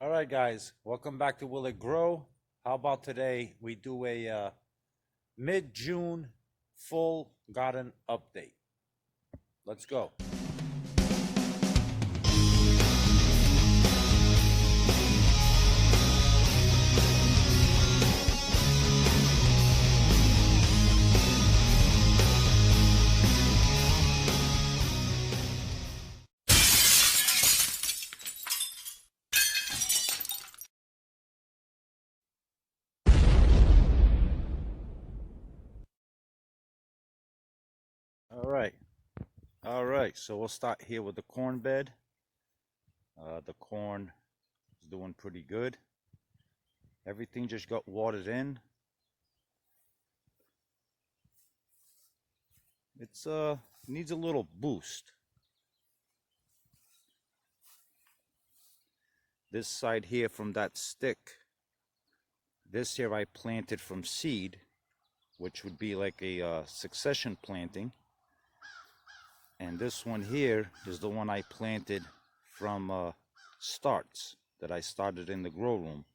All right, guys, welcome back to Will It Grow. How about today we do a mid-June full garden update? Let's go. All right, all right. So we'll start here with the corn bed. The corn is doing pretty good. Everything just got watered in. It's needs a little boost. This side here from that stick. This here I planted from seed, which would be like a succession planting. And this one here is the one I planted from starts that I started in the grow room.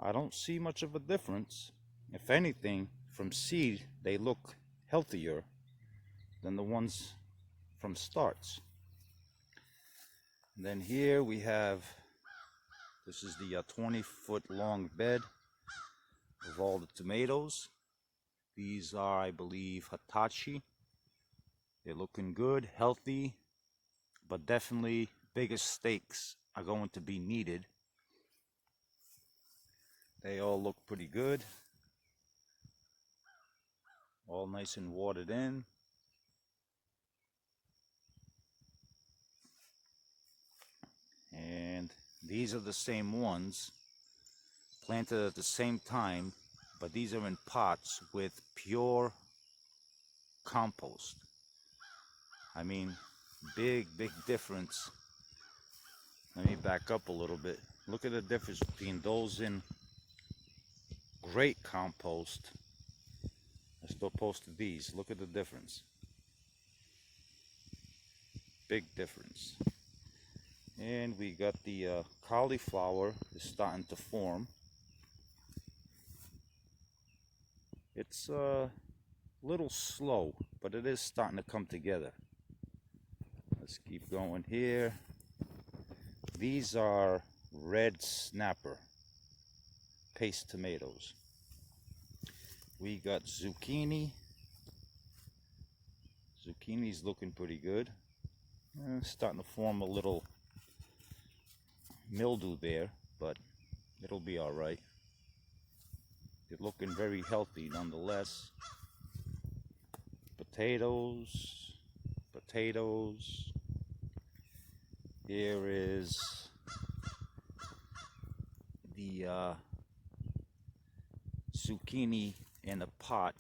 I don't see much of a difference. If anything, from seed, they look healthier than the ones from starts. And then here we have, this is the 20-foot long bed of all the tomatoes. These are, I believe, Hitachi. They're looking good, healthy, but definitely bigger stakes are going to be needed. They all look pretty good. All nice and watered in. And these are the same ones planted at the same time, but these are in pots with pure compost. I mean, big difference. Let me back up a little bit. Look at the difference between those in great compost as opposed to these. Look at the difference. Big difference. And we got the cauliflower is starting to form. It's a little slow, but it is starting to come together. Let's keep going here. These are red snapper paste tomatoes. We got zucchini. Zucchini's looking pretty good. Starting to form a little mildew there, but it'll be all right. They're looking very healthy nonetheless. Potatoes. Here is the zucchini in a pot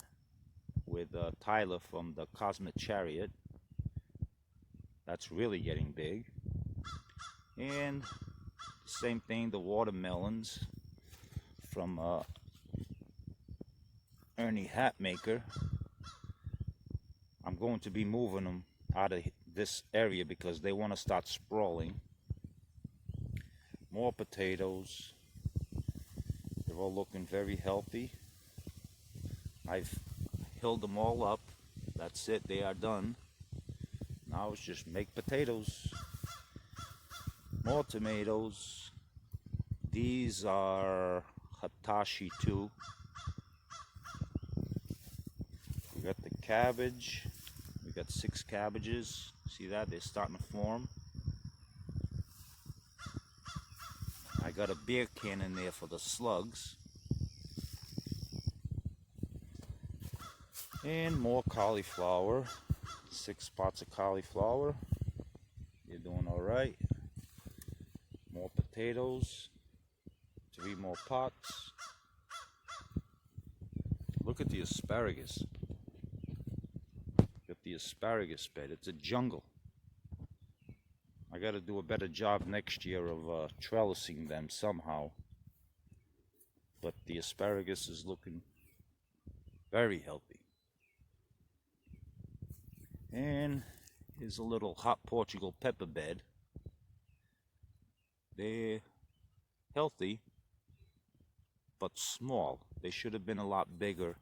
with Tyler from the Cosmic Chariot. That's really getting big. And same thing, the watermelons from Ernie Hatmaker. I'm going to be moving them out of this area because they want to start sprawling. More potatoes. They're all looking very healthy. I've hilled them all up. That's it, they are done. Now it's just make potatoes. More tomatoes. These are Hitachi too. We got the cabbage. We got 6 cabbages. See that? They're starting to form. I got a beer can in there for the slugs. And more cauliflower. 6 pots of cauliflower. You're doing all right. More potatoes. 3 more pots. Look at the asparagus. Look at the asparagus bed. It's a jungle. I got to do a better job next year of trellising them somehow. But the asparagus is looking very healthy. And here's a little hot Portugal pepper bed. They're healthy, but small. They should have been a lot bigger,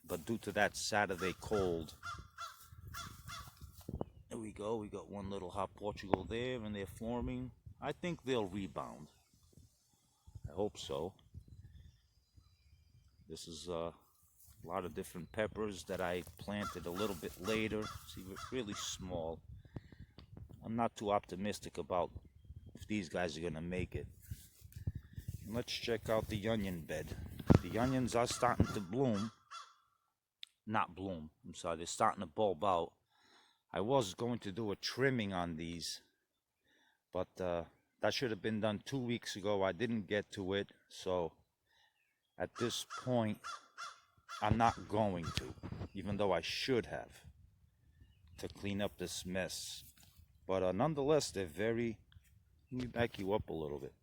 but due to that Saturday cold, there we go. We got one little hot Portugal there, and they're forming. I think they'll rebound. I hope so. This is a lot of different peppers that I planted a little bit later. See, really small. I'm not too optimistic about if these guys are gonna make it. And let's check out the onion bed. The onions are starting to bloom. Not bloom, I'm sorry, they're starting to bulb out. I was going to do a trimming on these, but that should have been done 2 weeks ago. I didn't get to it, so at this point, I'm not going to, even though I should have, to clean up this mess. But nonetheless, they're very, let me back you up a little bit.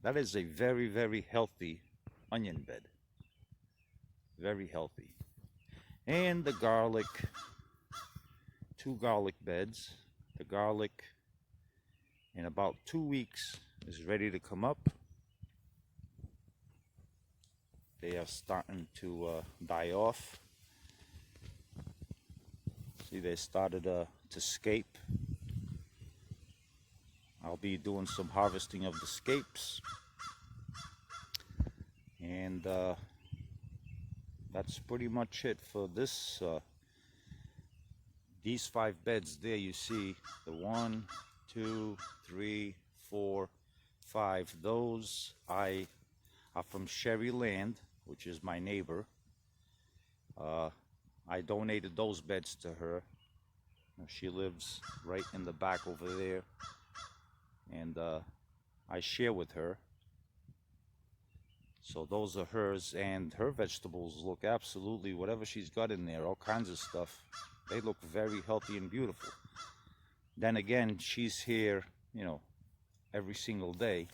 That is a very, very healthy onion bed. Very healthy. And the garlic, 2 garlic beds. The garlic in about 2 weeks is ready to come up. They are starting to die off. See, they started to scape. I'll be doing some harvesting of the scapes. And that's pretty much it for this. These 5 beds there, you see the 1, 2, 3, 4, 5. Those are from Sherry Land, which is my neighbor. I donated those beds to her. She lives right in the back over there, and I share with her. So those are hers, and her vegetables look absolutely, whatever she's got in there, all kinds of stuff, they look very healthy and beautiful. Then again, she's here, you know, every single day.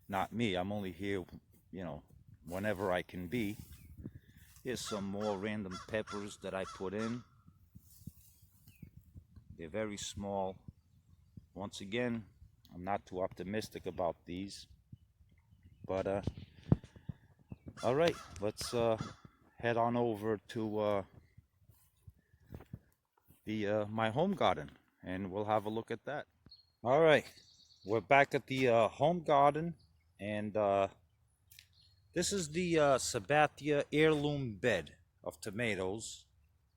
Not me, I'm only here, you know, whenever I can be. Here's some more random peppers that I put in. They're very small. Once again, I'm not too optimistic about these. But all right, let's head on over to my home garden, and we'll have a look at that. All right, we're back at the home garden, and this is the Sabathia heirloom bed of tomatoes.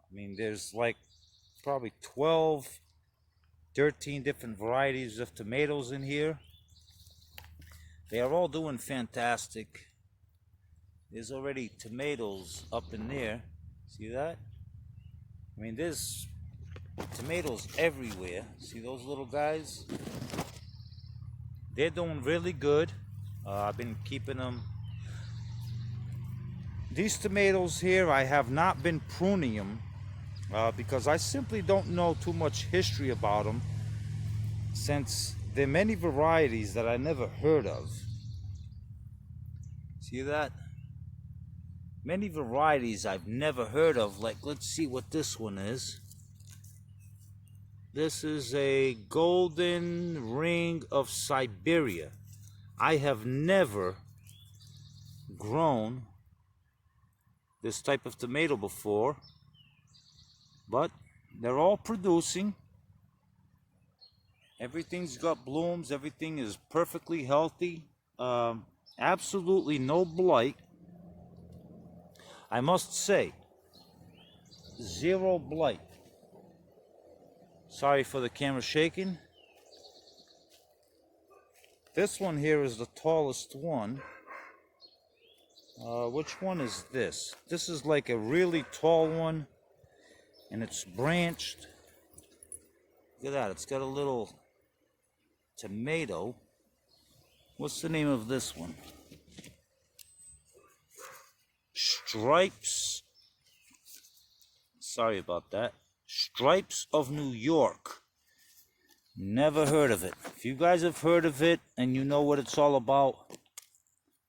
I mean, there's like probably 12, 13 different varieties of tomatoes in here. They are all doing fantastic. There's already tomatoes up in there. See that? I mean, there's tomatoes everywhere. See those little guys? They're doing really good. I've been keeping them. These tomatoes here, I have not been pruning them because I simply don't know too much history about them, since there are many varieties that I never heard of. See that? Many varieties I've never heard of. Like, let's see what this one is. This is a golden ring of Siberia. I have never grown this type of tomato before, but they're all producing. Everything's got blooms. Everything is perfectly healthy. Absolutely no blight. I must say, 0 blight. Sorry for the camera shaking. This one here is the tallest one. Which one is this? This is like a really tall one, and it's branched. Look at that, it's got a little tomato. What's the name of this one? Stripes. Sorry about that. Stripes of New York. Never heard of it. If you guys have heard of it and you know what it's all about,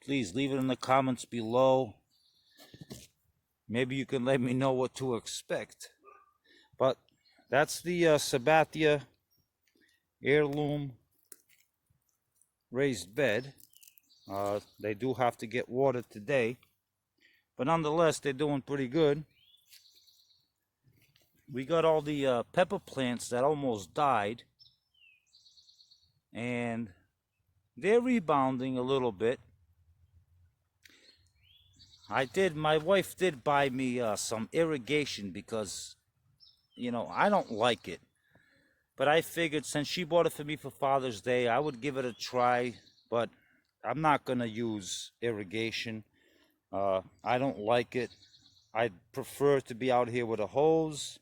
please leave it in the comments below. Maybe you can let me know what to expect. But that's the Sabathia heirloom. raised bed. They do have to get watered today, but nonetheless, they're doing pretty good. We got all the pepper plants that almost died, and they're rebounding a little bit. My wife did buy me some irrigation because, you know, I don't like it. But I figured since she bought it for me for Father's Day, I would give it a try. But I'm not going to use irrigation. I don't like it. I prefer to be out here with a hose.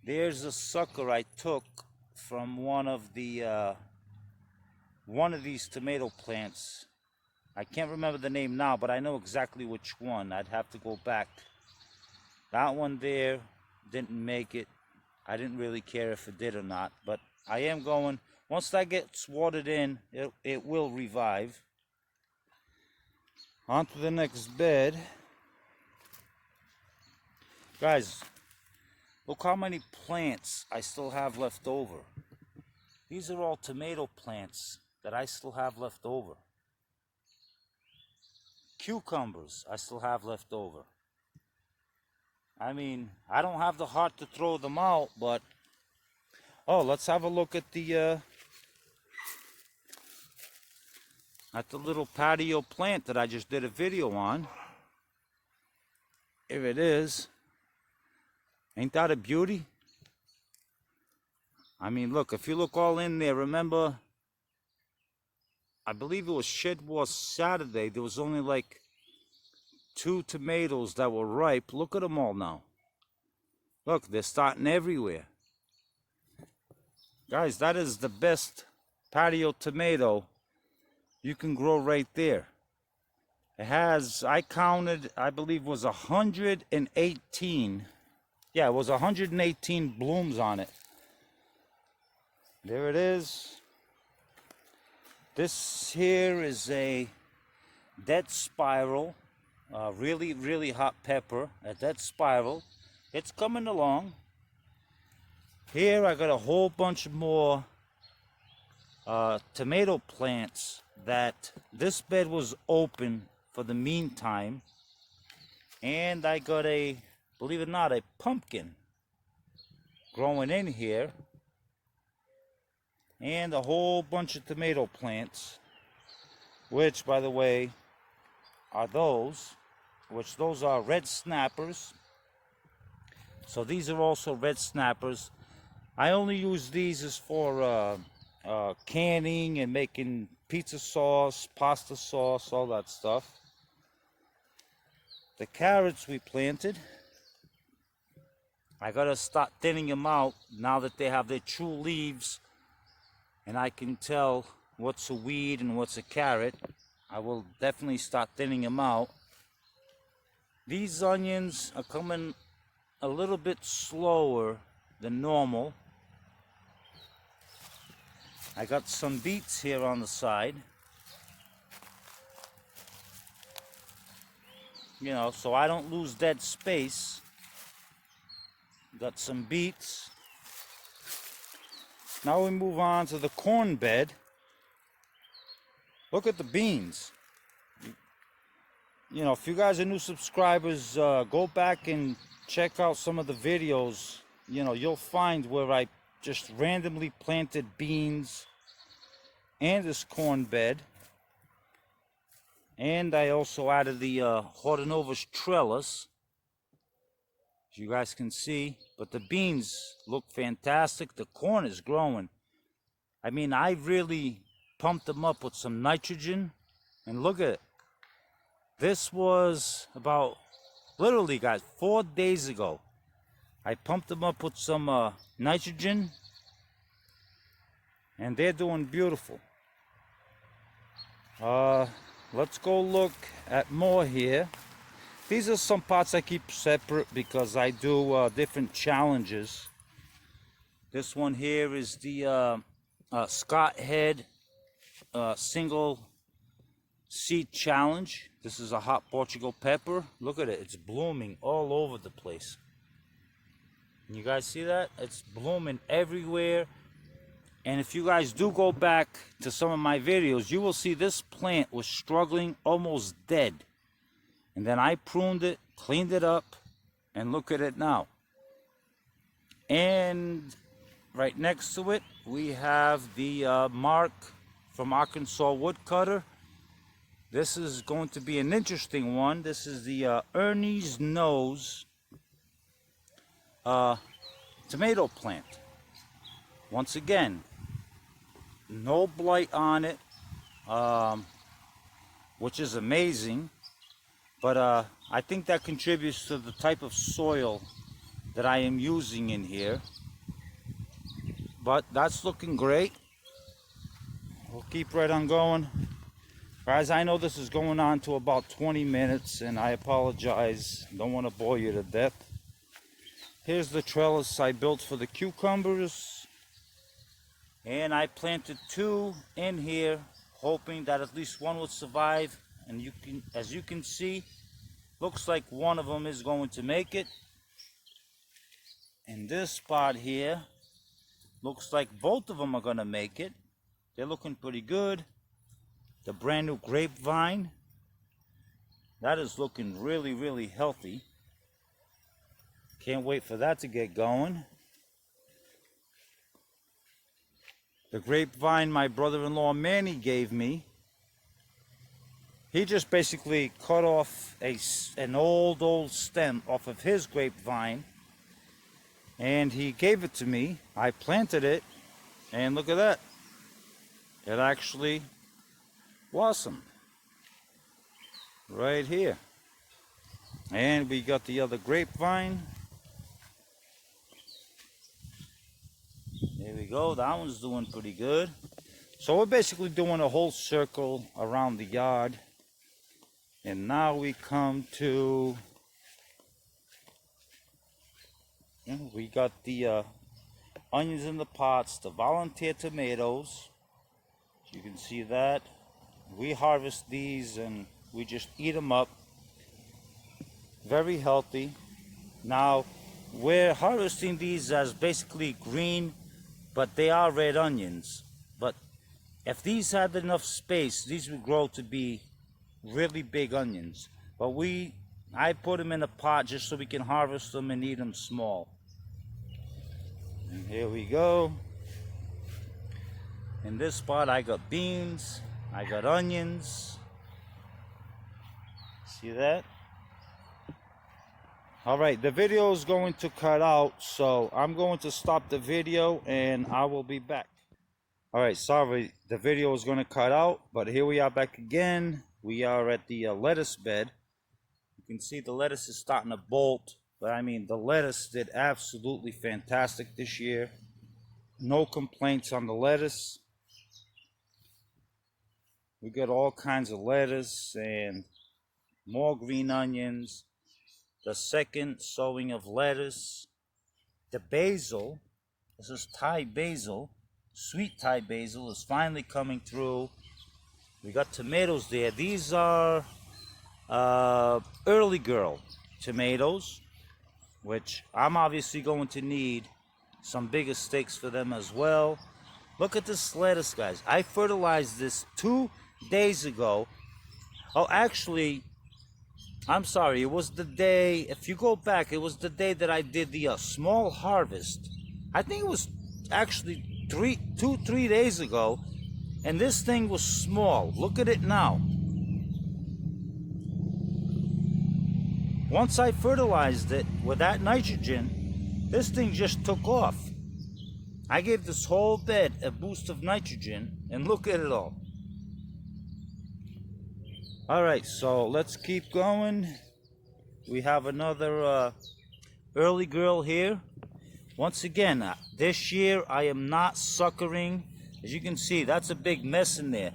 There's a sucker I took from one of these tomato plants. I can't remember the name now, but I know exactly which one. I'd have to go back. That one there didn't make it. I didn't really care if it did or not, but I am going, once that gets watered in, it will revive. On to the next bed. Guys, look how many plants I still have left over. These are all tomato plants that I still have left over. Cucumbers I still have left over. I mean, I don't have the heart to throw them out, but oh, let's have a look at the little patio plant that I just did a video on. Here it is. Ain't that a beauty? I mean, look, if you look all in there, remember, I believe it was Shed War Saturday, there was only like 2 tomatoes that were ripe. Look at them all now. Look, they're starting everywhere. Guys, that is the best patio tomato you can grow right there. It has, I counted, I believe it was 118. Yeah, it was 118 blooms on it. There it is. This here is a dead spiral. Really, really hot pepper. A dead spiral. It's coming along. Here I got a whole bunch more tomato plants that this bed was open for the meantime. And I got a, believe it or not, a pumpkin growing in here. And a whole bunch of tomato plants, which, by the way, are those are red snappers. So these are also red snappers. I only use these as for canning and making pizza sauce, pasta sauce, all that stuff. The carrots we planted, I gotta start thinning them out now that they have their true leaves, and I can tell what's a weed and what's a carrot. I will definitely start thinning them out. These onions are coming a little bit slower than normal. I got some beets here on the side. You know, so I don't lose dead space. Got some beets. Now we move on to the corn bed. Look at the beans. You know, if you guys are new subscribers, go back and check out some of the videos. You know, you'll find where I just randomly planted beans and this corn bed. And I also added the Hortonovus trellis, as you guys can see. But the beans look fantastic. The corn is growing. I mean, I really pumped them up with some nitrogen. And look at it. This was about, literally, guys, 4 days ago. I pumped them up with some nitrogen. And they're doing beautiful. Let's go look at more here. These are some pots I keep separate because I do different challenges. This one here is the Scott Head single seed challenge. This is a hot Portugal pepper. Look at it, it's blooming all over the place. Can you guys see that? It's blooming everywhere. And if you guys do go back to some of my videos, you will see this plant was struggling, almost dead. And then I pruned it, cleaned it up, and look at it now. And right next to it, we have the Mark from Arkansas Woodcutter. This is going to be an interesting one. This is the Ernie's Nose tomato plant. Once again, no blight on it, which is amazing. But I think that contributes to the type of soil that I am using in here. But that's looking great. We'll keep right on going. Guys, I know this is going on to about 20 minutes, and I apologize. Don't want to bore you to death. Here's the trellis I built for the cucumbers. And I planted 2 in here, hoping that at least one would survive. And as you can see, looks like one of them is going to make it. And this spot here, looks like both of them are going to make it. They're looking pretty good. The brand new grapevine, that is looking really, really healthy. Can't wait for that to get going. The grapevine my brother-in-law Manny gave me, he just basically cut off an old stem off of his grapevine, and he gave it to me. I planted it, and look at that. It actually blossomed right here. And we got the other grapevine. There we go. That one's doing pretty good. So we're basically doing a whole circle around the yard. And now we come to, we got the onions in the pots, the volunteer tomatoes. You can see that. We harvest these and we just eat them up. Very healthy. Now, we're harvesting these as basically green, but they are red onions. But if these had enough space, these would grow to be really big onions. But I put them in a pot just so we can harvest them and eat them small. And here we go. In this spot I got beans, I got onions. See that? Alright, the video is going to cut out, so I'm going to stop the video and I will be back. Alright, sorry, the video is going to cut out, but here we are back again. We are at the lettuce bed. You can see the lettuce is starting to bolt, but I mean the lettuce did absolutely fantastic this year. No complaints on the lettuce. We got all kinds of lettuce and more green onions. The second sowing of lettuce. The basil, this is Thai basil, sweet Thai basil is finally coming through. We got tomatoes there. These are early girl tomatoes, which I'm obviously going to need some bigger stakes for them as well. Look at this lettuce, guys. I fertilized this 2 days ago. Oh, actually, I'm sorry. It was the day, if you go back, it was the day that I did the small harvest. I think it was actually 3 days ago. And this thing was small. Look at it now. Once I fertilized it with that nitrogen, this thing just took off. I gave this whole bed a boost of nitrogen, and look at it all. Alright, so let's keep going. We have another early girl here. Once again, this year I am not suckering. As you can see, that's a big mess in there.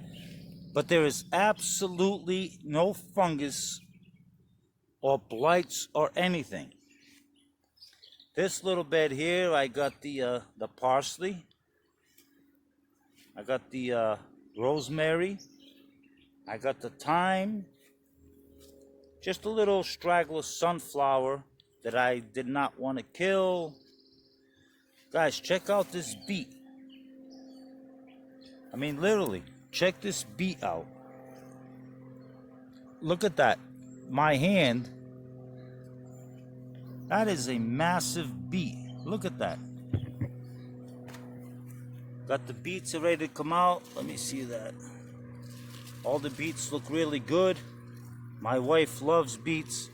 But there is absolutely no fungus or blights or anything. This little bed here, I got the parsley. I got the rosemary. I got the thyme. Just a little straggler sunflower that I did not want to kill. Guys, check out this beet. I mean, literally, check this beet out. Look at that. My hand. That is a massive beet. Look at that. Got the beets ready to come out. Let me see that. All the beets look really good. My wife loves beets.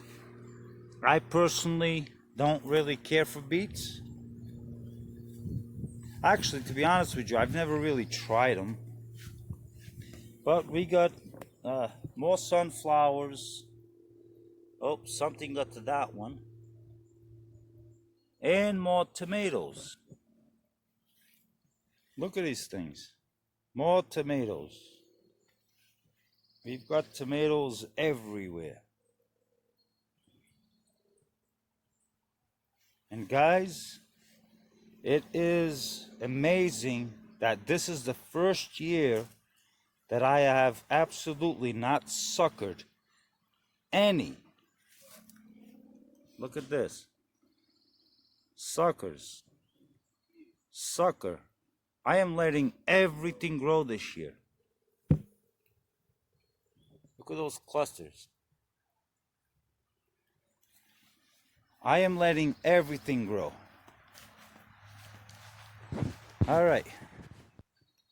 I personally don't really care for beets. Actually, to be honest with you, I've never really tried them. But we got more sunflowers. Oh, something got to that one. And more tomatoes. Look at these things. More tomatoes. We've got tomatoes everywhere. And guys, it is amazing that this is the first year that I have absolutely not suckered any. Look at this. Suckers. Sucker. I am letting everything grow this year. Look at those clusters. I am letting everything grow. All right.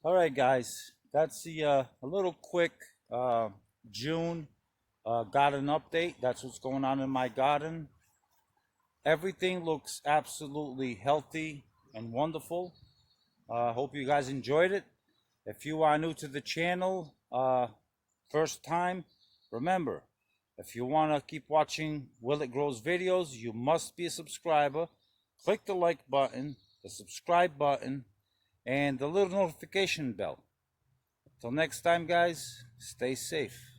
All right, guys. That's the a little quick June garden update. That's what's going on in my garden. Everything looks absolutely healthy and wonderful. Hope you guys enjoyed it. If you are new to the channel, first time, remember, if you want to keep watching Will It Grows videos, you must be a subscriber. Click the like button, the subscribe button, and the little notification bell. Till next time, guys, stay safe.